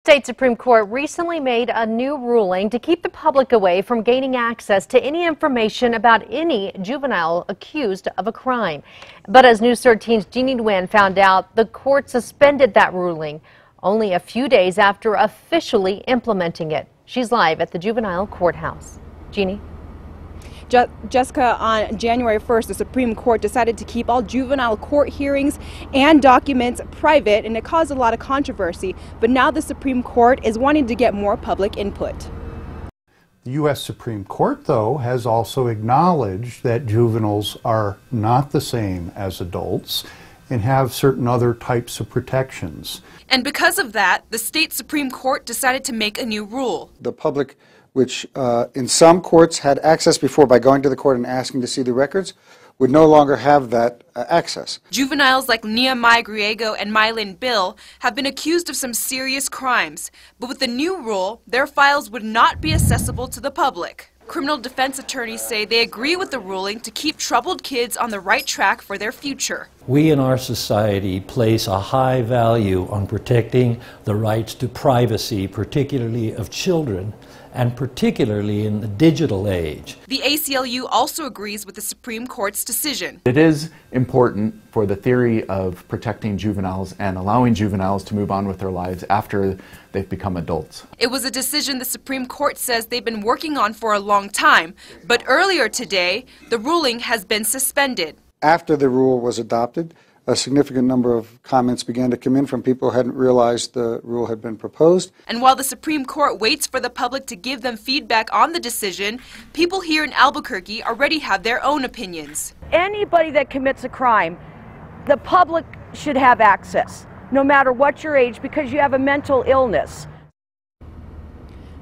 State Supreme Court recently made a new ruling to keep the public away from gaining access to any information about any juvenile accused of a crime. But as News 13's Jeannie Nguyen found out, the court suspended that ruling only a few days after officially implementing it. She's live at the juvenile courthouse. Jeannie? Jessica, on January 1st, the Supreme Court decided to keep all juvenile court hearings and documents private, and it caused a lot of controversy. But now the Supreme Court is wanting to get more public input. The U.S. Supreme Court, though, has also acknowledged that juveniles are not the same as adults and have certain other types of protections. And because of that, the state Supreme Court decided to make a new rule. The public, which in some courts had access before by going to the court and asking to see the records, would no longer have that access. Juveniles like Nehemiah Griego and Mylin Bill have been accused of some serious crimes, but with the new rule, their files would not be accessible to the public. Criminal defense attorneys say they agree with the ruling to keep troubled kids on the right track for their future. We in our society place a high value on protecting the rights to privacy, particularly of children, and particularly in the digital age. The ACLU also agrees with the Supreme Court's decision. It is important for the theory of protecting juveniles and allowing juveniles to move on with their lives after they've become adults. It was a decision the Supreme Court says they've been working on for a long time, but earlier today, the ruling has been suspended. After the rule was adopted, a significant number of comments began to come in from people who hadn't realized the rule had been proposed. And while the Supreme Court waits for the public to give them feedback on the decision, people here in Albuquerque already have their own opinions. Anybody that commits a crime, the public should have access, no matter what your age, because you have a mental illness.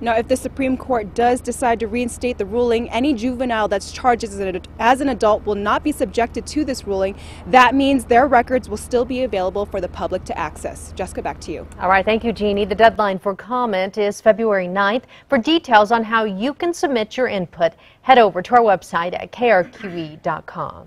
Now, if the Supreme Court does decide to reinstate the ruling, any juvenile that's charged as an adult will not be subjected to this ruling. That means their records will still be available for the public to access. Jessica, back to you. All right, thank you, Jeannie. The deadline for comment is February 9th. For details on how you can submit your input, head over to our website at krqe.com.